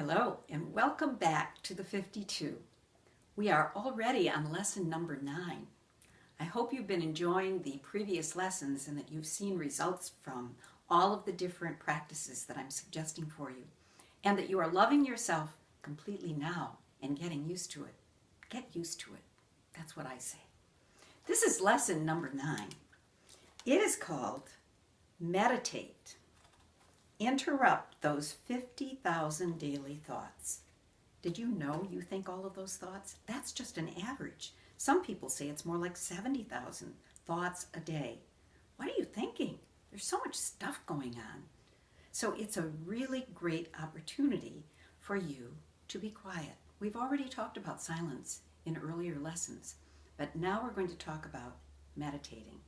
Hello and welcome back to the 52. We are already on lesson number 9. I hope you've been enjoying the previous lessons and that you've seen results from all of the different practices that I'm suggesting for you, and that you are loving yourself completely now and getting used to it. Get used to it. That's what I say. This is lesson number 9. It is called Meditate. Interrupt those 50,000 daily thoughts. Did you know you think all of those thoughts? That's just an average. Some people say it's more like 70,000 thoughts a day. What are you thinking? There's so much stuff going on. So it's a really great opportunity for you to be quiet. We've already talked about silence in earlier lessons, but now we're going to talk about meditating.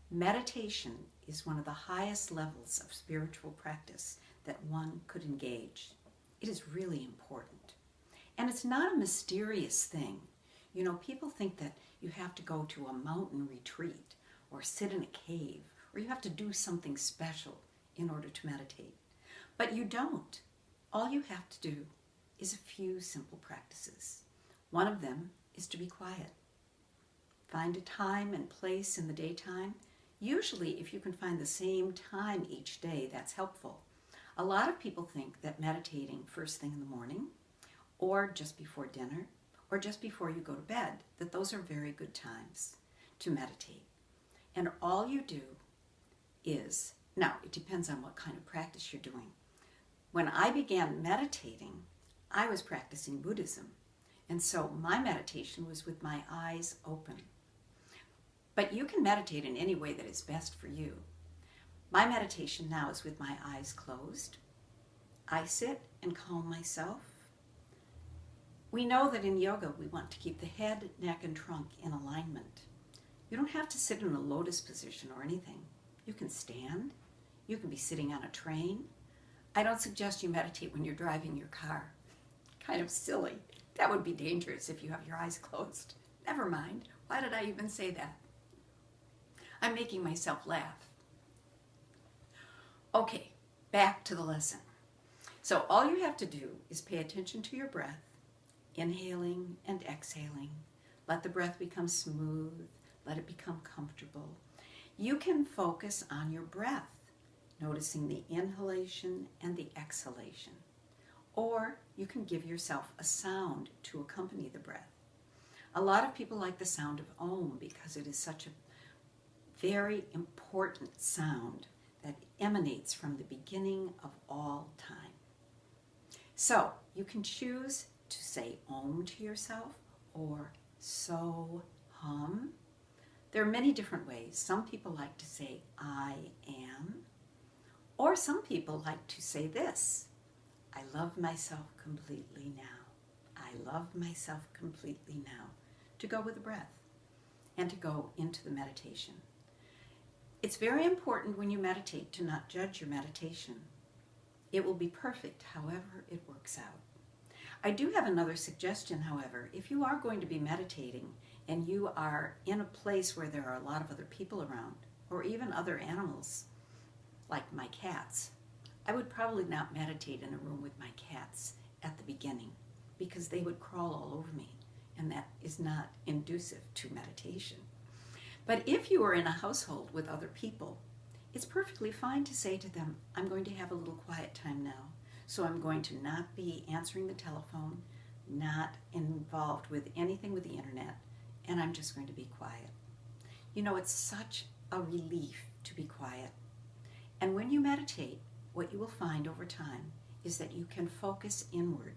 Meditation is one of the highest levels of spiritual practice that one could engage. It is really important. And it's not a mysterious thing. You know, people think that you have to go to a mountain retreat or sit in a cave or you have to do something special in order to meditate. But you don't. All you have to do is a few simple practices. One of them is to be quiet. Find a time and place in the daytime. Usually, if you can find the same time each day, that's helpful. A lot of people think that meditating first thing in the morning, or just before dinner, or just before you go to bed, that those are very good times to meditate. And all you do is, now it depends on what kind of practice you're doing. When I began meditating, I was practicing Buddhism. And so my meditation was with my eyes open. But you can meditate in any way that is best for you. My meditation now is with my eyes closed. I sit and calm myself. We know that in yoga we want to keep the head, neck, and trunk in alignment. You don't have to sit in a lotus position or anything. You can stand. You can be sitting on a train. I don't suggest you meditate when you're driving your car. Kind of silly. That would be dangerous if you have your eyes closed. Never mind. Why did I even say that? I'm making myself laugh. Okay, back to the lesson. So all you have to do is pay attention to your breath, inhaling and exhaling. Let the breath become smooth. Let it become comfortable. You can focus on your breath, noticing the inhalation and the exhalation. Or you can give yourself a sound to accompany the breath. A lot of people like the sound of Om because it is such a very important sound that emanates from the beginning of all time. So you can choose to say Om to yourself or So Hum. There are many different ways. Some people like to say I am, or some people like to say this: I love myself completely now. I love myself completely now, to go with the breath and to go into the meditation. It's very important when you meditate to not judge your meditation. It will be perfect however it works out. I do have another suggestion, however. If you are going to be meditating and you are in a place where there are a lot of other people around, or even other animals, like my cats, I would probably not meditate in a room with my cats at the beginning because they would crawl all over me, and that is not inducive to meditation. But if you are in a household with other people, it's perfectly fine to say to them, I'm going to have a little quiet time now, so I'm going to not be answering the telephone, not involved with anything with the internet, and I'm just going to be quiet. You know, it's such a relief to be quiet. And when you meditate, what you will find over time is that you can focus inward.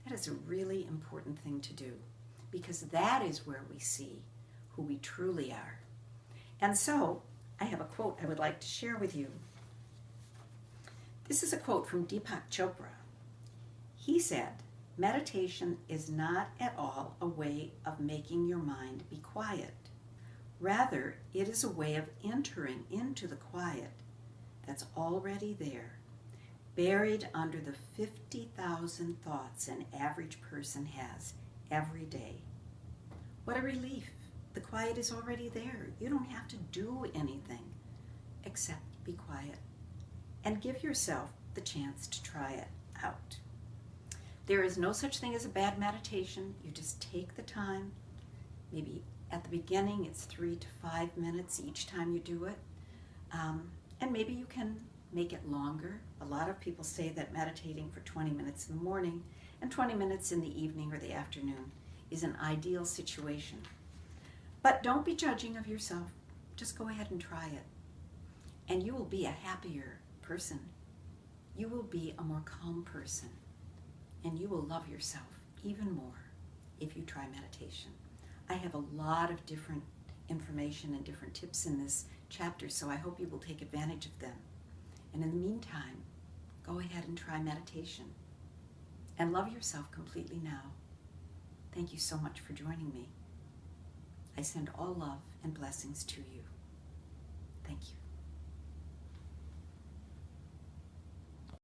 That is a really important thing to do because that is where we see who we truly are. And so, I have a quote I would like to share with you. This is a quote from Deepak Chopra. He said, meditation is not at all a way of making your mind be quiet. Rather, it is a way of entering into the quiet that's already there, buried under the 50,000 thoughts an average person has every day. What a relief. The quiet is already there. You don't have to do anything except be quiet and give yourself the chance to try it out. There is no such thing as a bad meditation. You just take the time. Maybe at the beginning it's 3 to 5 minutes each time you do it. And maybe you can make it longer. A lot of people say that meditating for 20 minutes in the morning and 20 minutes in the evening or the afternoon is an ideal situation. But don't be judging of yourself. Just go ahead and try it. And you will be a happier person. You will be a more calm person. And you will love yourself even more if you try meditation. I have a lot of different information and different tips in this chapter, so I hope you will take advantage of them. And in the meantime, go ahead and try meditation. And love yourself completely now. Thank you so much for joining me. I send all love and blessings to you. Thank you.